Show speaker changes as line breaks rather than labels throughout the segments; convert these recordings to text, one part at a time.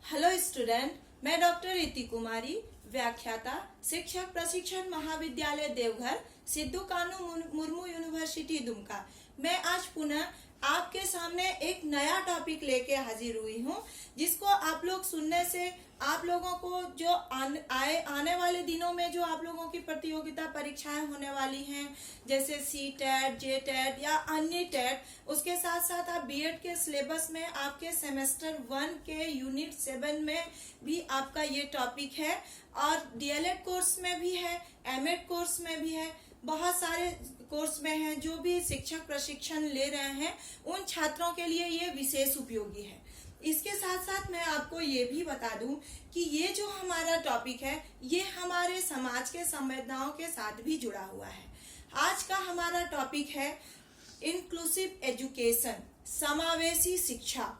Hello student, मैं doctor इति कुमारी, व्याख्याता, शिक्षक प्रशिक्षण महाविद्यालय देवघर, सिद्धू कानू मुर्मू यूनिवर्सिटी दुमका। मैं आज पुनः आपके सामने एक नया टॉपिक लेके हाजिर हुई हूँ, जिसको आप लोग सुनने से आप लोगों को जो आने वाले दिनों में जो आप लोगों की प्रतियोगिता परीक्षाएं होने वाली हैं, जैसे सी टेट, जे टेट या अन्य टेट, उसके साथ साथ आप बीएड के सिलेबस में आपके सेमेस्टर 1 के यूनिट 7 में भी आपका ये टॉपिक है और डीएलएड कोर्स में भी है, एमएड कोर्स में भी है, बहुत सारे कोर्स में है। जो भी शिक्षक प्रशिक्षण ले रहे हैं उन छात्रों के लिए ये विशेष उपयोगी है। इसके साथ साथ मैं आपको ये भी बता दूं कि ये जो हमारा टॉपिक है ये हमारे समाज के संवेदनाओं के साथ भी जुड़ा हुआ है। आज का हमारा टॉपिक है इंक्लूसिव एजुकेशन, समावेशी शिक्षा।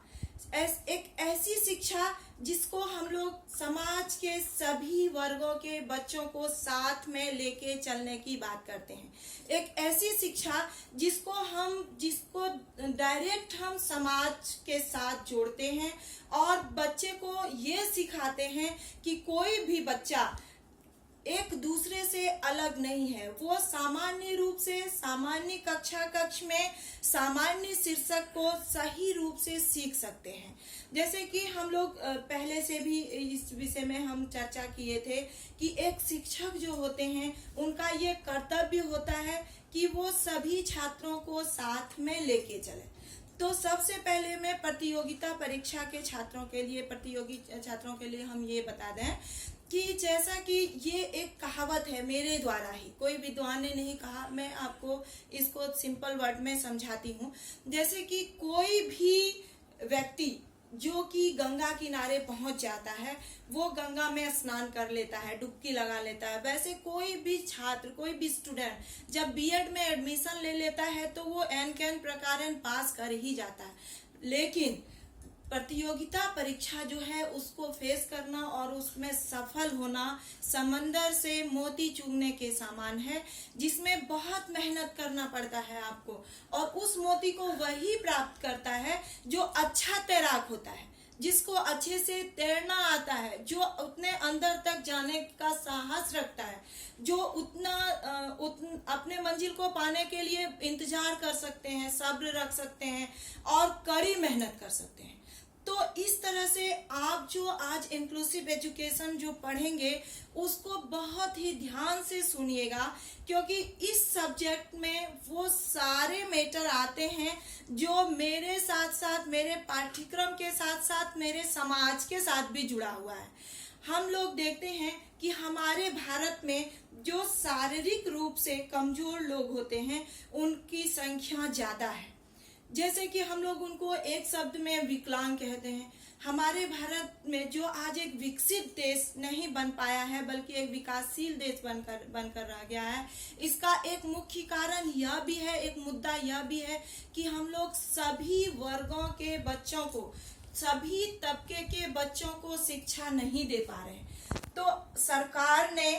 एक ऐसी शिक्षा जिसको हम लोग समाज के सभी वर्गों के बच्चों को साथ में लेके चलने की बात करते हैं। एक ऐसी शिक्षा जिसको डायरेक्ट हम समाज के साथ जोड़ते हैं और बच्चे को ये सिखाते हैं कि कोई भी बच्चा एक दूसरे से अलग नहीं है। वो सामान्य रूप से सामान्य कक्ष में सामान्य शीर्षक को सही रूप से सीख सकते हैं। जैसे कि हम लोग पहले से भी इस विषय में हम चर्चा किए थे कि एक शिक्षक जो होते हैं उनका ये कर्तव्य होता है कि वो सभी छात्रों को साथ में लेके चले। तो सबसे पहले मैं प्रतियोगिता परीक्षा के प्रतियोगी छात्रों के लिए हम ये बता दें कि जैसा कि ये एक कहावत है, मेरे द्वारा ही, कोई विद्वान ने नहीं कहा, मैं आपको इसको सिंपल वर्ड में समझाती हूँ। जैसे कि कोई भी व्यक्ति जो कि गंगा किनारे पहुंच जाता है वो गंगा में स्नान कर लेता है, डुबकी लगा लेता है। वैसे कोई भी छात्र, कोई भी स्टूडेंट जब बीएड में एडमिशन ले लेता है तो वो एन कैन प्रकार पास कर ही जाता है। लेकिन प्रतियोगिता परीक्षा जो है उसको फेस करना और उसमें सफल होना समंदर से मोती चुगने के समान है, जिसमें बहुत मेहनत करना पड़ता है आपको। और उस मोती को वही प्राप्त करता है जो अच्छा तैराक होता है, जिसको अच्छे से तैरना आता है, जो उतने अंदर तक जाने का साहस रखता है, जो अपने मंजिल को पाने के लिए इंतजार कर सकते हैं, सब्र रख सकते हैं और कड़ी मेहनत कर सकते हैं। तो इस तरह से आप जो आज इंक्लूसिव एजुकेशन जो पढ़ेंगे उसको बहुत ही ध्यान से सुनिएगा, क्योंकि इस सब्जेक्ट में वो सारे मैटर आते हैं जो मेरे साथ साथ, मेरे पाठ्यक्रम के साथ साथ मेरे समाज के साथ भी जुड़ा हुआ है। हम लोग देखते हैं कि हमारे भारत में जो शारीरिक रूप से कमजोर लोग होते हैं उनकी संख्या ज्यादा है। जैसे कि हम लोग उनको एक शब्द में विकलांग कहते हैं। हमारे भारत में जो आज एक विकसित देश नहीं बन पाया है बल्कि एक विकासशील देश बनकर रह गया है, इसका एक मुख्य कारण यह भी है, एक मुद्दा यह भी है कि हम लोग सभी वर्गों के बच्चों को, सभी तबके के बच्चों को शिक्षा नहीं दे पा रहे। तो सरकार ने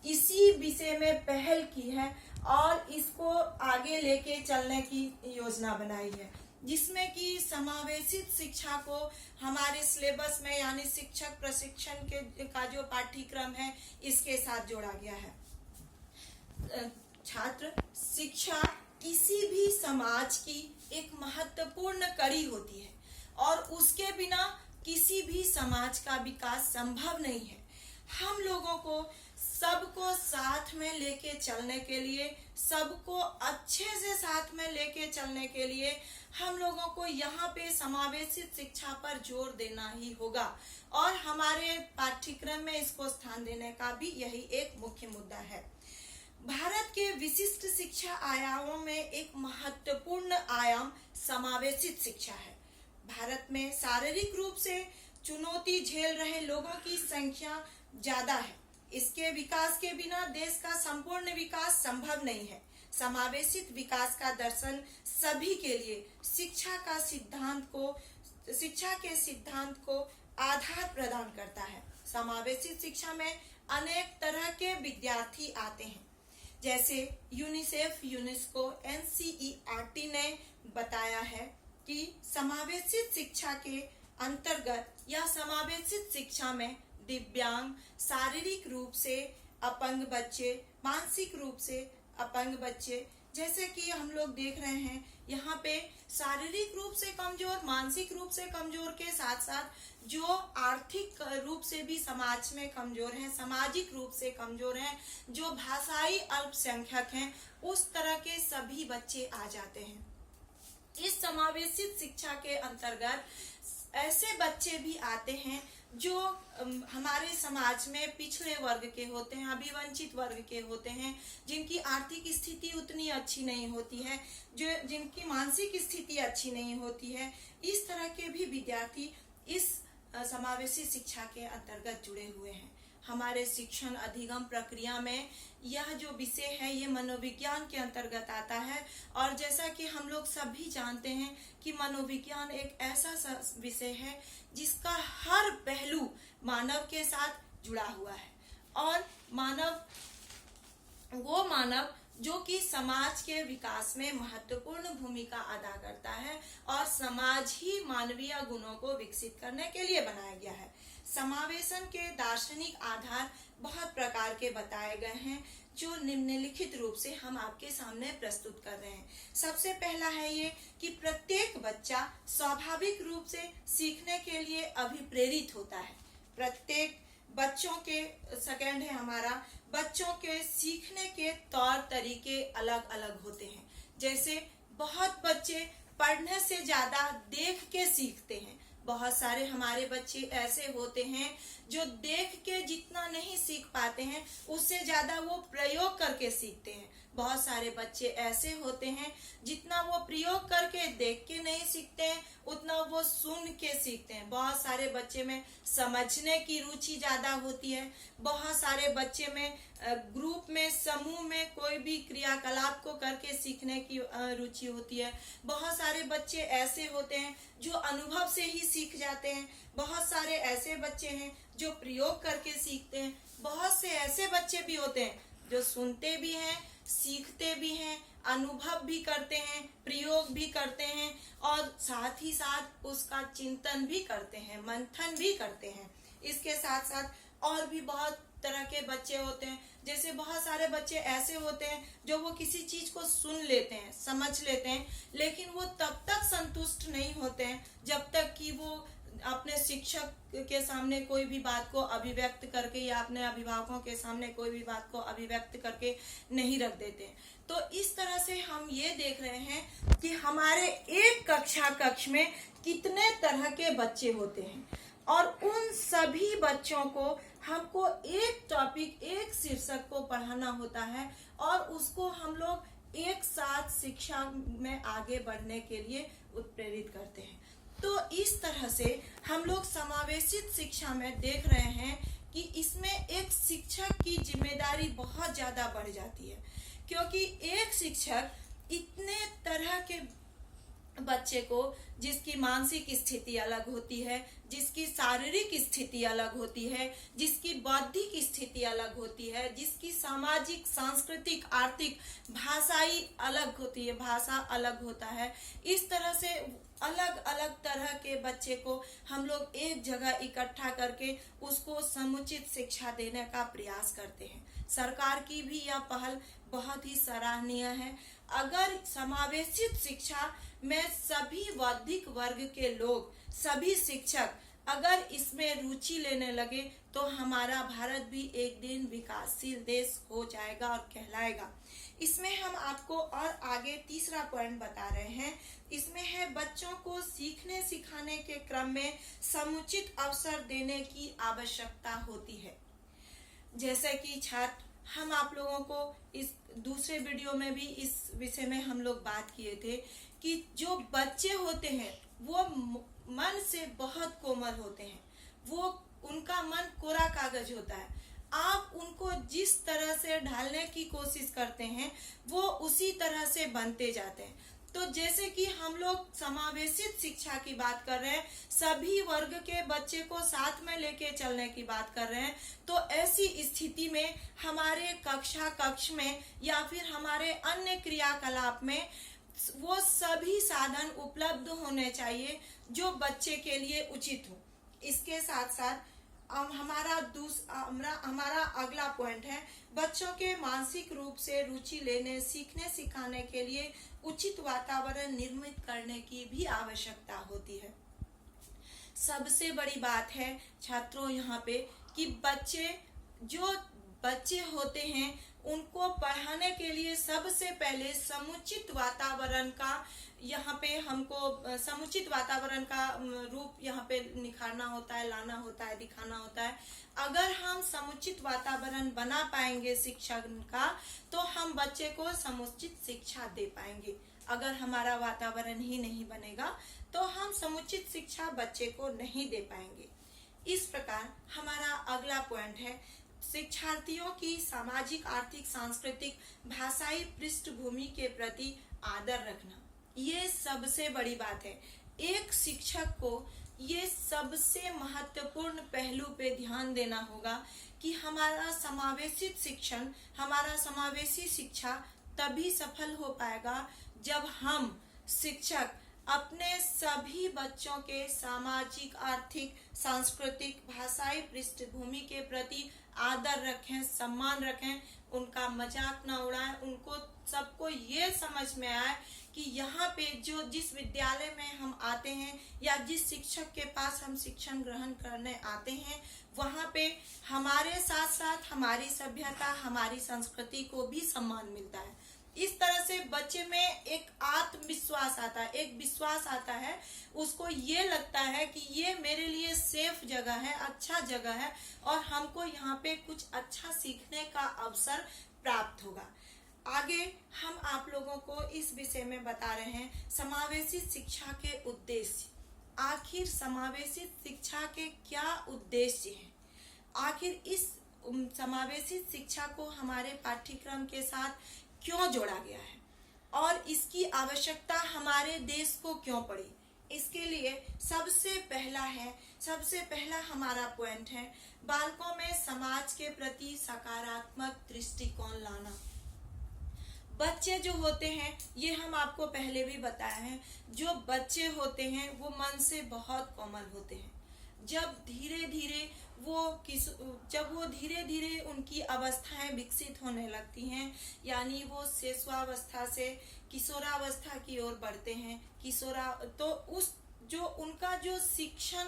इसी विषय में पहल की है और इसको आगे लेके चलने की योजना बनाई है, जिसमें कि समावेशित शिक्षा को हमारे सिलेबस में यानी शिक्षक प्रशिक्षण का जो पाठ्यक्रम है इसके साथ जोड़ा गया है। छात्र शिक्षा किसी भी समाज की एक महत्वपूर्ण कड़ी होती है और उसके बिना किसी भी समाज का विकास संभव नहीं है। हम लोगों को सबको साथ में लेके चलने के लिए, सबको अच्छे से साथ में लेके चलने के लिए हम लोगों को यहाँ पे समावेशित शिक्षा पर जोर देना ही होगा और हमारे पाठ्यक्रम में इसको स्थान देने का भी यही एक मुख्य मुद्दा है। भारत के विशिष्ट शिक्षा आयामों में एक महत्वपूर्ण आयाम समावेशित शिक्षा है। भारत में शारीरिक रूप से चुनौती झेल रहे लोगों की संख्या ज्यादा है। इसके विकास के बिना देश का संपूर्ण विकास संभव नहीं है। समावेशित विकास का दर्शन सभी के लिए शिक्षा के सिद्धांत को आधार प्रदान करता है। समावेशित शिक्षा में अनेक तरह के विद्यार्थी आते हैं, जैसे यूनिसेफ, यूनेस्को, एनसीईआरटी ने बताया है कि समावेशित शिक्षा के अंतर्गत या समावेशित शिक्षा में दिव्यांग, शारीरिक रूप से अपंग बच्चे, मानसिक रूप से अपंग बच्चे, जैसे कि हम लोग देख रहे हैं यहाँ पे शारीरिक रूप से कमजोर, मानसिक रूप से कमजोर के साथ साथ जो आर्थिक रूप से भी समाज में कमजोर हैं, सामाजिक रूप से कमजोर हैं, जो भाषाई अल्पसंख्यक हैं, उस तरह के सभी बच्चे आ जाते हैं। इस समावेशित शिक्षा के अंतर्गत ऐसे बच्चे भी आते हैं जो हमारे समाज में पिछड़े वर्ग के होते हैं, अभिवंचित वर्ग के होते हैं, जिनकी आर्थिक स्थिति उतनी अच्छी नहीं होती है, जो जिनकी मानसिक स्थिति अच्छी नहीं होती है। इस तरह के भी विद्यार्थी इस समावेशी शिक्षा के अंतर्गत जुड़े हुए हैं। हमारे शिक्षण अधिगम प्रक्रिया में यह जो विषय है ये मनोविज्ञान के अंतर्गत आता है, और जैसा कि हम लोग सभी जानते हैं कि मनोविज्ञान एक ऐसा विषय है जिसका हर पहलू मानव के साथ जुड़ा हुआ है, और वो मानव जो कि समाज के विकास में महत्वपूर्ण भूमिका अदा करता है, और समाज ही मानवीय गुणों को विकसित करने के लिए बनाया गया है। समावेशन के दार्शनिक आधार बहुत प्रकार के बताए गए हैं, जो निम्नलिखित रूप से हम आपके सामने प्रस्तुत कर रहे हैं। सबसे पहला है ये कि प्रत्येक बच्चा स्वाभाविक रूप से सीखने के लिए अभिप्रेरित होता है। प्रत्येक बच्चों के सेकंड है हमारा, बच्चों के सीखने के तौर तरीके अलग अलग होते हैं। जैसे बहुत बच्चे पढ़ने से ज्यादा देख के सीखते हैं। बहुत सारे हमारे बच्चे ऐसे होते हैं जो देख के जितना नहीं सीख पाते हैं, उससे ज्यादा वो प्रयोग करके सीखते हैं। बहुत सारे बच्चे ऐसे होते हैं जितना वो प्रयोग करके देख के नहीं सीखते हैं, उतना वो सुन के सीखते हैं। बहुत सारे बच्चे में समझने की रुचि ज्यादा होती है। बहुत सारे बच्चे में ग्रुप में, समूह में कोई भी क्रियाकलाप को करके सीखने की रुचि होती है। बहुत सारे बच्चे ऐसे होते हैं जो अनुभव से ही सीख जाते हैं। बहुत सारे ऐसे बच्चे हैं जो प्रयोग करके सीखते हैं। बहुत से ऐसे बच्चे भी होते हैं जो सुनते भी हैं, सीखते भी हैं, अनुभव भी करते हैं, प्रयोग भी करते हैं, और साथ ही साथ उसका चिंतन भी करते हैं, मंथन भी करते हैं। इसके साथ साथ और भी बहुत तरह के बच्चे होते हैं। जैसे बहुत सारे बच्चे ऐसे होते हैं जो वो किसी चीज को सुन लेते हैं, समझ लेते हैं, लेकिन वो तब तक संतुष्ट नहीं होते हैं जब तक कि वो अपने शिक्षक के सामने कोई भी बात को अभिव्यक्त करके या अपने अभिभावकों के सामने कोई भी बात को अभिव्यक्त करके नहीं रख देते। तो इस तरह से हम ये देख रहे हैं कि हमारे एक कक्ष में कितने तरह के बच्चे होते हैं, और उन सभी बच्चों को हमको एक टॉपिक, एक शीर्षक को पढ़ाना होता है, और उसको हम लोग एक साथ शिक्षा में आगे बढ़ने के लिए उत्प्रेरित करते हैं। तो इस तरह से हम लोग समावेशित शिक्षा में देख रहे हैं कि इसमें एक शिक्षक की जिम्मेदारी बहुत ज्यादा बढ़ जाती है, क्योंकि एक शिक्षक इतने तरह के बच्चे को, जिसकी मानसिक स्थिति अलग होती है, जिसकी शारीरिक स्थिति अलग होती है, जिसकी बौद्धिक स्थिति अलग होती है, जिसकी सामाजिक, सांस्कृतिक, आर्थिक, भाषाई अलग होती है, भाषा अलग होता है, इस तरह से अलग अलग तरह के बच्चे को हम लोग एक जगह इकट्ठा करके उसको समुचित शिक्षा देने का प्रयास करते हैं। सरकार की भी यह पहल बहुत ही सराहनीय है। अगर समावेशित शिक्षा में सभी बौद्धिक वर्ग के लोग, सभी शिक्षक अगर इसमें रुचि लेने लगे तो हमारा भारत भी एक दिन विकासशील देश हो जाएगा और कहलाएगा। इसमें हम आपको और आगे तीसरा पॉइंट बता रहे हैं। इसमें है बच्चों को सीखने सिखाने के क्रम में समुचित अवसर देने की आवश्यकता होती है। जैसे कि छात्र, हम आप लोगों को इस दूसरे वीडियो में भी इस विषय में हम लोग बात किए थे कि जो बच्चे होते हैं वो मन से बहुत कोमल होते हैं, वो उनका मन कोरा कागज होता है। आप उनको जिस तरह से ढालने की कोशिश करते हैं वो उसी तरह से बनते जाते हैं। तो जैसे कि हम लोग समावेशित शिक्षा की बात कर रहे हैं, सभी वर्ग के बच्चे को साथ में लेके चलने की बात कर रहे हैं, तो ऐसी स्थिति में हमारे कक्ष में या फिर हमारे अन्य क्रियाकलाप में वो सभी साधन उपलब्ध होने चाहिए जो बच्चे के लिए उचित हो। इसके साथ साथ हमारा अगला पॉइंट है, बच्चों के मानसिक रूप से रुचि लेने, सीखने सिखाने के लिए उचित वातावरण निर्मित करने की भी आवश्यकता होती है। सबसे बड़ी बात है छात्रों यहाँ पे कि बच्चे होते हैं, उनको पढ़ाने के लिए सबसे पहले समुचित वातावरण का रूप यहाँ पे निखारना होता है, लाना होता है, दिखाना होता है। अगर हम समुचित वातावरण बना पाएंगे शिक्षण का, तो हम बच्चे को समुचित शिक्षा दे पाएंगे। अगर हमारा वातावरण ही नहीं बनेगा तो हम समुचित शिक्षा बच्चे को नहीं दे पाएंगे। इस प्रकार हमारा अगला पॉइंट है, शिक्षार्थियों की सामाजिक, आर्थिक, सांस्कृतिक, भाषाई पृष्ठभूमि के प्रति आदर रखना। ये सबसे बड़ी बात है। एक शिक्षक को ये सबसे महत्वपूर्ण पहलू पे ध्यान देना होगा कि हमारा समावेशी शिक्षा तभी सफल हो पाएगा जब हम शिक्षक अपने सभी बच्चों के सामाजिक, आर्थिक, सांस्कृतिक, भाषाई पृष्ठभूमि के प्रति आदर रखें, सम्मान रखें, उनका मजाक न उड़ाएं, उनको सबको ये समझ में आए कि यहाँ पे जिस विद्यालय में हम आते हैं या जिस शिक्षक के पास हम शिक्षण ग्रहण करने आते हैं, वहाँ पे हमारे साथ साथ हमारी सभ्यता, हमारी संस्कृति को भी सम्मान मिलता है। इस तरह से बच्चे में एक आत्मविश्वास आता है, एक विश्वास आता है, उसको ये लगता है कि ये मेरे लिए सेफ जगह है, अच्छा जगह है और हमको यहाँ पे कुछ अच्छा सीखने का अवसर प्राप्त होगा। आगे हम आप लोगों को इस विषय में बता रहे हैं समावेशी शिक्षा के उद्देश्य। आखिर समावेशी शिक्षा के क्या उद्देश्य हैं? आखिर इस समावेशी शिक्षा को हमारे पाठ्यक्रम के साथ क्यों जोड़ा गया है और इसकी आवश्यकता हमारे देश को क्यों पड़ी? इसके लिए सबसे पहला हमारा पॉइंट है, बालकों में समाज के प्रति सकारात्मक दृष्टिकोण लाना। बच्चे जो होते हैं, ये हम आपको पहले भी बताया है, जो बच्चे होते हैं वो मन से बहुत कोमल होते हैं। जब धीरे धीरे उनकी अवस्थाएं विकसित होने लगती हैं, यानी वो शिशुआवस्था से किशोरावस्था की ओर बढ़ते हैं, तो उस जो उनका जो शिक्षण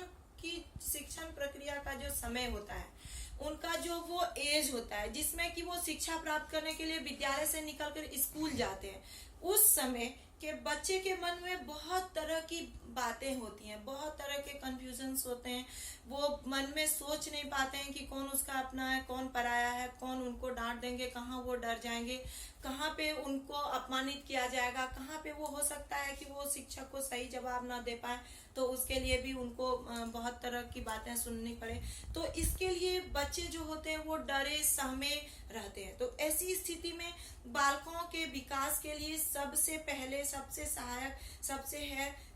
प्रक्रिया का जो समय होता है, उनका जो वो एज होता है जिसमें कि वो शिक्षा प्राप्त करने के लिए विद्यालय से निकलकर स्कूल जाते हैं, उस समय के बच्चे के मन में बहुत तरह की बातें होती हैं, बहुत तरह के कंफ्यूजन्स होते हैं। वो मन में सोच नहीं पाते हैं कि कौन उसका अपना है, कौन पराया है, कौन उनको डांट देंगे, कहाँ वो डर जाएंगे, कहाँ पे उनको अपमानित किया जाएगा, कहाँ पे वो हो सकता है कि वो शिक्षक को सही जवाब ना दे पाए, तो उसके लिए भी उनको बहुत तरह की बातें सुननी पड़े। तो इसके लिए बच्चे जो होते हैं वो डरे सहमे रहते हैं। तो ऐसी स्थिति में बालकों के विकास के लिए सबसे पहले सबसे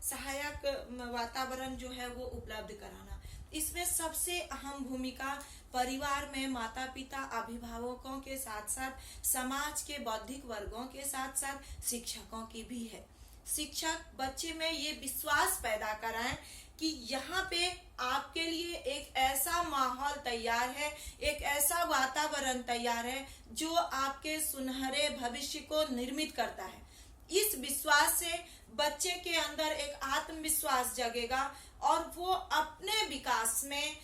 सहायक वातावरण जो है वो उपलब्ध कराना। इसमें सबसे अहम भूमिका परिवार में माता पिता, अभिभावकों के साथ साथ समाज के बौद्धिक वर्गों के साथ साथ शिक्षकों की भी है। शिक्षक बच्चे में ये विश्वास पैदा कराएं कि यहाँ पे आपके लिए एक ऐसा माहौल तैयार है, एक ऐसा वातावरण तैयार है जो आपके सुनहरे भविष्य को निर्मित करता है। इस विश्वास से बच्चे के अंदर एक आत्मविश्वास जगेगा और वो अपने विकास में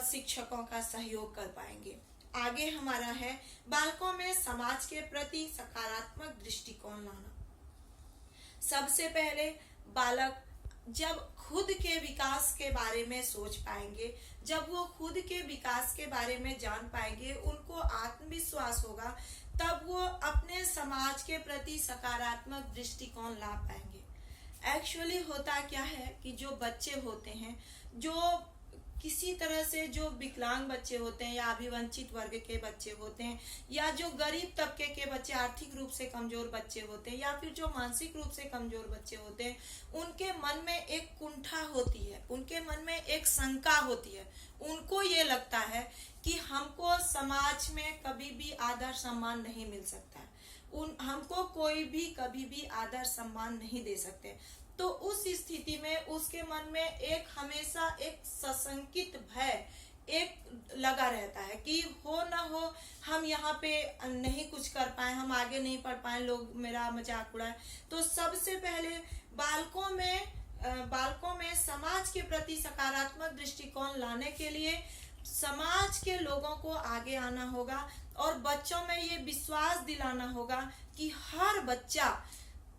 शिक्षकों का सहयोग कर पाएंगे। आगे हमारा है बालकों में समाज के प्रति सकारात्मक दृष्टिकोण लाना। सबसे पहले बालक जब खुद के विकास के बारे में सोच पाएंगे, जब वो खुद के विकास के बारे में जान पाएंगे, उनको आत्मविश्वास होगा, तब वो अपने समाज के प्रति सकारात्मक दृष्टिकोण ला पाएंगे। एक्चुअली होता क्या है कि जो बच्चे होते हैं, जो किसी तरह से जो विकलांग बच्चे होते हैं या अभिवंचित वर्ग के बच्चे होते हैं या जो गरीब तबके के बच्चे, आर्थिक रूप से कमजोर बच्चे होते हैं या फिर जो मानसिक रूप से कमजोर बच्चे होते हैं, उनके मन में एक कुंठा होती है, उनके मन में एक शंका होती है। उनको ये लगता है कि हमको समाज में कभी भी आदर सम्मान नहीं मिल सकता है। उन हमको कोई भी कभी भी आदर सम्मान नहीं दे सकते। तो उस स्थिति में उसके मन में एक हमेशा एक सशंकित भय एक लगा रहता है कि हो ना हो हम यहाँ पे नहीं कुछ कर पाए, हम आगे नहीं पढ़ पाए, लोग मेरा मजाक उड़ाए। तो सबसे पहले बालकों में समाज के प्रति सकारात्मक दृष्टिकोण लाने के लिए समाज के लोगों को आगे आना होगा और बच्चों में ये विश्वास दिलाना होगा कि हर बच्चा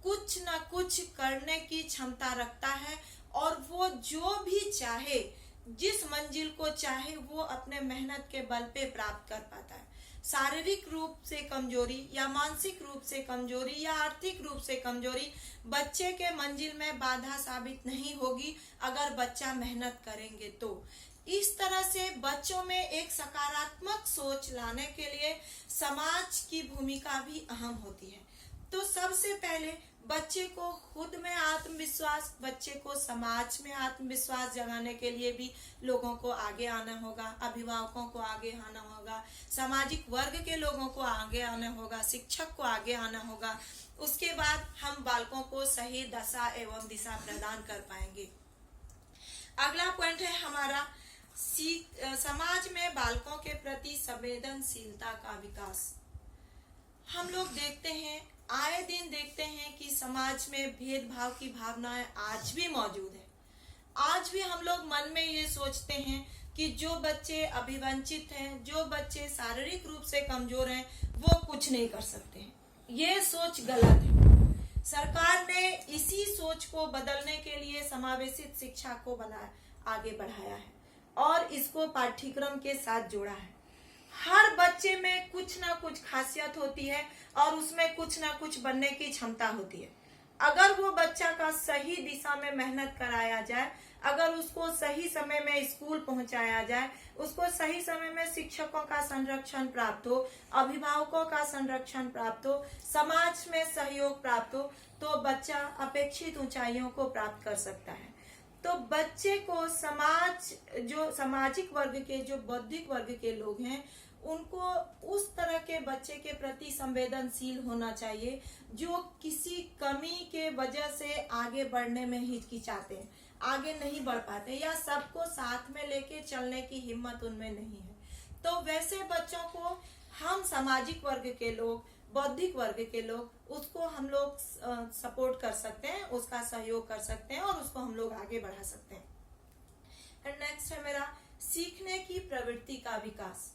कुछ ना कुछ करने की क्षमता रखता है और वो जो भी चाहे, जिस मंजिल को चाहे, वो अपने मेहनत के बल पे प्राप्त कर पाता है। शारीरिक रूप से कमजोरी या मानसिक रूप से कमजोरी या आर्थिक रूप से कमजोरी बच्चे के मंजिल में बाधा साबित नहीं होगी अगर बच्चा मेहनत करेंगे तो। इस तरह से बच्चों में एक सकारात्मक सोच लाने के लिए समाज की भूमिका भी अहम होती है। तो सबसे पहले बच्चे को खुद में आत्मविश्वास, बच्चे को समाज में आत्मविश्वास जगाने के लिए भी लोगों को आगे आना होगा, अभिभावकों को आगे आना होगा, सामाजिक वर्ग के लोगों को आगे आना होगा, शिक्षक को आगे आना होगा। उसके बाद हम बालकों को सही दशा एवं दिशा प्रदान कर पाएंगे। अगला पॉइंट है हमारा समाज में बालकों के प्रति संवेदनशीलता का विकास। हम लोग देखते हैं, आए दिन देखते हैं कि समाज में भेदभाव की भावनाएं आज भी मौजूद है। आज भी हम लोग मन में ये सोचते हैं कि जो बच्चे अभिवंचित हैं, जो बच्चे शारीरिक रूप से कमजोर हैं, वो कुछ नहीं कर सकते हैं। ये सोच गलत है। सरकार ने इसी सोच को बदलने के लिए समावेशित शिक्षा को आगे बढ़ाया है और इसको पाठ्यक्रम के साथ जोड़ा है। हर बच्चे में कुछ ना कुछ खासियत होती है और उसमें कुछ ना कुछ बनने की क्षमता होती है। अगर वो बच्चा का सही दिशा में मेहनत कराया जाए, अगर उसको सही समय में स्कूल पहुंचाया जाए, उसको सही समय में शिक्षकों का संरक्षण प्राप्त हो, अभिभावकों का संरक्षण प्राप्त हो, समाज में सहयोग प्राप्त हो, तो बच्चा अपेक्षित ऊंचाइयों को प्राप्त कर सकता है। तो बच्चे को जो सामाजिक वर्ग के, जो बौद्धिक वर्ग के लोग हैं, उनको उस तरह के बच्चे के प्रति संवेदनशील होना चाहिए जो किसी कमी के वजह से आगे बढ़ने में हिचकिचाते हैं, आगे नहीं बढ़ पाते या सबको साथ में लेके चलने की हिम्मत उनमें नहीं है। तो वैसे बच्चों को हम सामाजिक वर्ग के लोग, बौद्धिक वर्ग के लोग, उसको हम लोग सपोर्ट कर सकते हैं, उसका सहयोग कर सकते हैं और उसको हम लोग आगे बढ़ा सकते हैं। एंड नेक्स्ट है मेरा सीखने की प्रवृत्ति का विकास।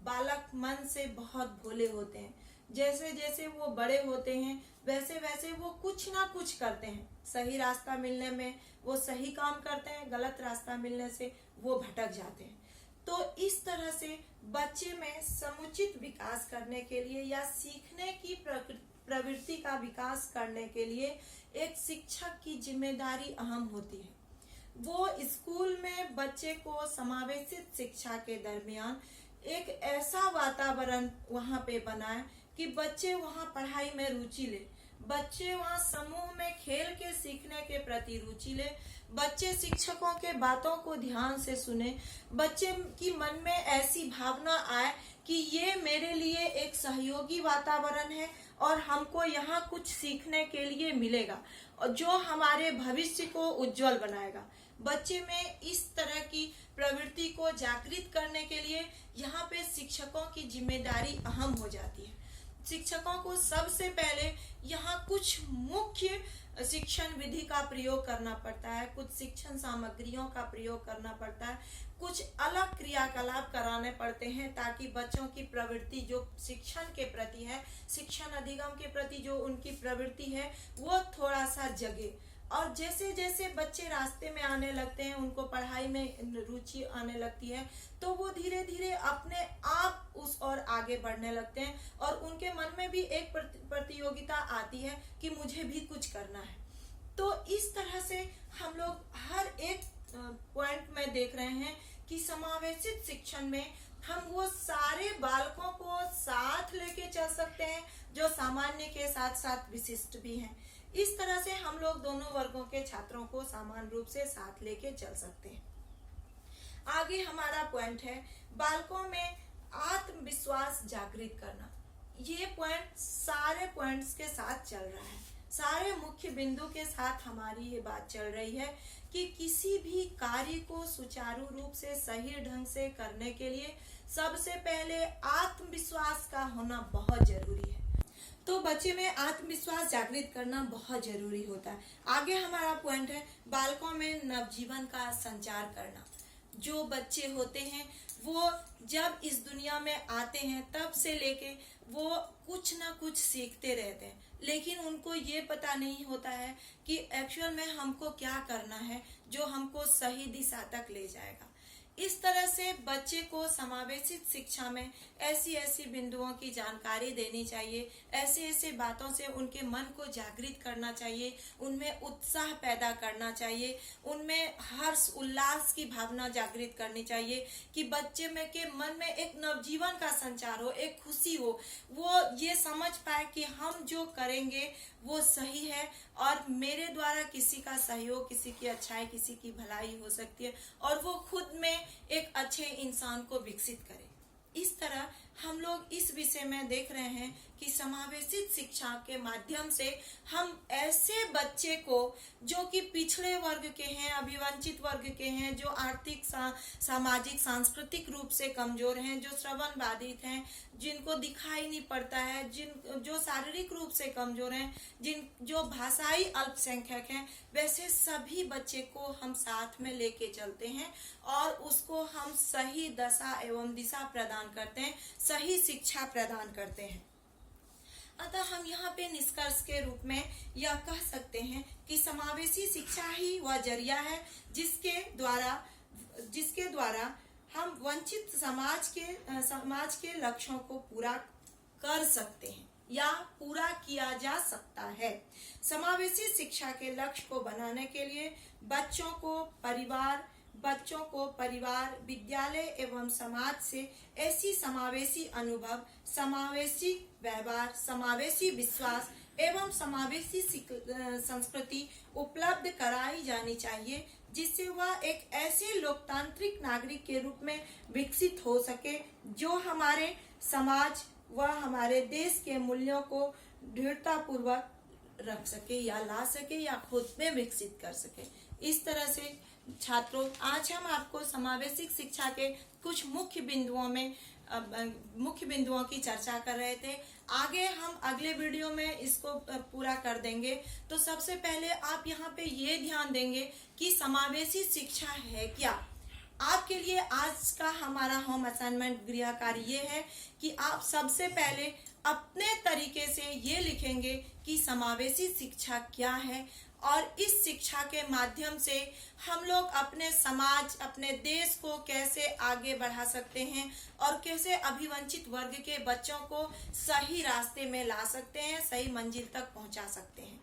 बालक मन से बहुत भोले होते हैं। जैसे जैसे वो बड़े होते हैं वैसे वैसे वो कुछ ना कुछ करते हैं। सही रास्ता मिलने में वो सही काम करते हैं, गलत रास्ता मिलने से वो भटक जाते हैं। तो इस तरह से बच्चे में समुचित विकास करने के लिए या सीखने की प्रवृत्ति का विकास करने के लिए एक शिक्षक की जिम्मेदारी अहम होती है। वो स्कूल में बच्चे को समावेशित शिक्षा के दरमियान एक ऐसा वातावरण वहां पे बनाए कि बच्चे वहां पढ़ाई में रुचि ले, बच्चे वहां समूह में खेल के सीखने के प्रति रुचि ले, बच्चे शिक्षकों के बातों को ध्यान से सुने, बच्चे की मन में ऐसी भावना आए कि ये मेरे लिए एक सहयोगी वातावरण है और हमको यहाँ कुछ सीखने के लिए मिलेगा और जो हमारे भविष्य को उज्जवल बनाएगा। बच्चे में इस तरह की प्रवृत्ति को जागृत करने के लिए यहाँ पे शिक्षकों की जिम्मेदारी अहम हो जाती है। शिक्षकों को सबसे पहले यहाँ कुछ मुख्य शिक्षण विधि का प्रयोग करना पड़ता है, कुछ शिक्षण सामग्रियों का प्रयोग करना पड़ता है, कुछ अलग क्रियाकलाप कराने पड़ते हैं ताकि बच्चों की प्रवृत्ति जो शिक्षण के प्रति है, शिक्षण अधिगम के प्रति जो उनकी प्रवृत्ति है, वो थोड़ा सा जगे। और जैसे जैसे बच्चे रास्ते में आने लगते हैं, उनको पढ़ाई में रुचि आने लगती है, तो वो धीरे धीरे अपने आप उस और आगे बढ़ने लगते हैं और उनके मन में भी एक प्रतियोगिता आती है कि मुझे भी कुछ करना है। तो इस तरह से हम लोग हर एक पॉइंट में देख रहे हैं कि समावेशित शिक्षण में हम वो सारे बालकों को साथ लेके चल सकते हैं जो सामान्य के साथ साथ विशिष्ट भी हैं। इस तरह से हम लोग दोनों वर्गों के छात्रों को समान रूप से साथ लेके चल सकते हैं। आगे हमारा पॉइंट है बालकों में आत्मविश्वास जागृत करना। ये पॉइंट सारे पॉइंट्स के साथ चल रहा है, सारे मुख्य बिंदु के साथ हमारी ये बात चल रही है कि किसी भी कार्य को सुचारू रूप से सही ढंग से करने के लिए सबसे पहले आत्मविश्वास का होना बहुत जरूरी है। तो बच्चे में आत्मविश्वास जागृत करना बहुत जरूरी होता है। आगे हमारा पॉइंट है बालकों में नवजीवन का संचार करना। जो बच्चे होते हैं वो जब इस दुनिया में आते हैं तब से लेके वो कुछ ना कुछ सीखते रहते हैं, लेकिन उनको ये पता नहीं होता है कि एक्चुअल में हमको क्या करना है जो हमको सही दिशा तक ले जाएगा। इस तरह से बच्चे को समावेशित शिक्षा में ऐसी ऐसी बिंदुओं की जानकारी देनी चाहिए, ऐसे ऐसे बातों से उनके मन को जागृत करना चाहिए, उनमें उत्साह पैदा करना चाहिए, उनमें हर्ष उल्लास की भावना जागृत करनी चाहिए कि बच्चे में के मन में एक नवजीवन का संचार हो, एक खुशी हो, वो ये समझ पाए कि हम जो करेंगे वो सही है और मेरे द्वारा किसी का सहयोग, किसी की अच्छाई, किसी की भलाई हो सकती है और वो खुद में एक अच्छे इंसान को विकसित करे। इस तरह हम लोग इस विषय में देख रहे हैं कि समावेशित शिक्षा के माध्यम से हम ऐसे बच्चे को जो कि पिछड़े वर्ग के हैं, अभिवंचित वर्ग के हैं, जो आर्थिक सामाजिक सांस्कृतिक रूप से कमजोर हैं, जो श्रवण बाधित हैं, जिनको दिखाई नहीं पड़ता है, जो शारीरिक रूप से कमजोर हैं, जो भाषाई अल्पसंख्यक हैं, वैसे सभी बच्चे को हम साथ में लेके चलते हैं और उसको हम सही दशा एवं दिशा प्रदान करते हैं, सही शिक्षा प्रदान करते हैं। अतः हम यहाँ पे निष्कर्ष के रूप में यह कह सकते हैं कि समावेशी शिक्षा ही वह जरिया है जिसके द्वारा हम वंचित समाज के लक्ष्यों को पूरा कर सकते हैं या पूरा किया जा सकता है। समावेशी शिक्षा के लक्ष्य को बनाने के लिए बच्चों को परिवार, विद्यालय एवं समाज से ऐसी समावेशी अनुभव, समावेशी व्यवहार, समावेशी विश्वास एवं समावेशी संस्कृति उपलब्ध कराई जानी चाहिए जिससे वह एक ऐसे लोकतांत्रिक नागरिक के रूप में विकसित हो सके जो हमारे समाज व हमारे देश के मूल्यों को दृढ़ता पूर्वक रख सके या ला सके या खुद में विकसित कर सके। इस तरह से छात्रों, आज हम आपको समावेशिक शिक्षा के कुछ मुख्य बिंदुओं की चर्चा कर रहे थे। आगे हम अगले वीडियो में इसको पूरा कर देंगे। तो सबसे पहले आप यहाँ पे ये ध्यान देंगे कि समावेशी शिक्षा है क्या। आपके लिए आज का हमारा होम असाइनमेंट गृह कार्य ये है कि आप सबसे पहले अपने तरीके से ये लिखेंगे कि समावेशी शिक्षा क्या है और इस शिक्षा के माध्यम से हम लोग अपने समाज, अपने देश को कैसे आगे बढ़ा सकते हैं और कैसे अभिवंचित वर्ग के बच्चों को सही रास्ते में ला सकते हैं, सही मंजिल तक पहुंचा सकते हैं।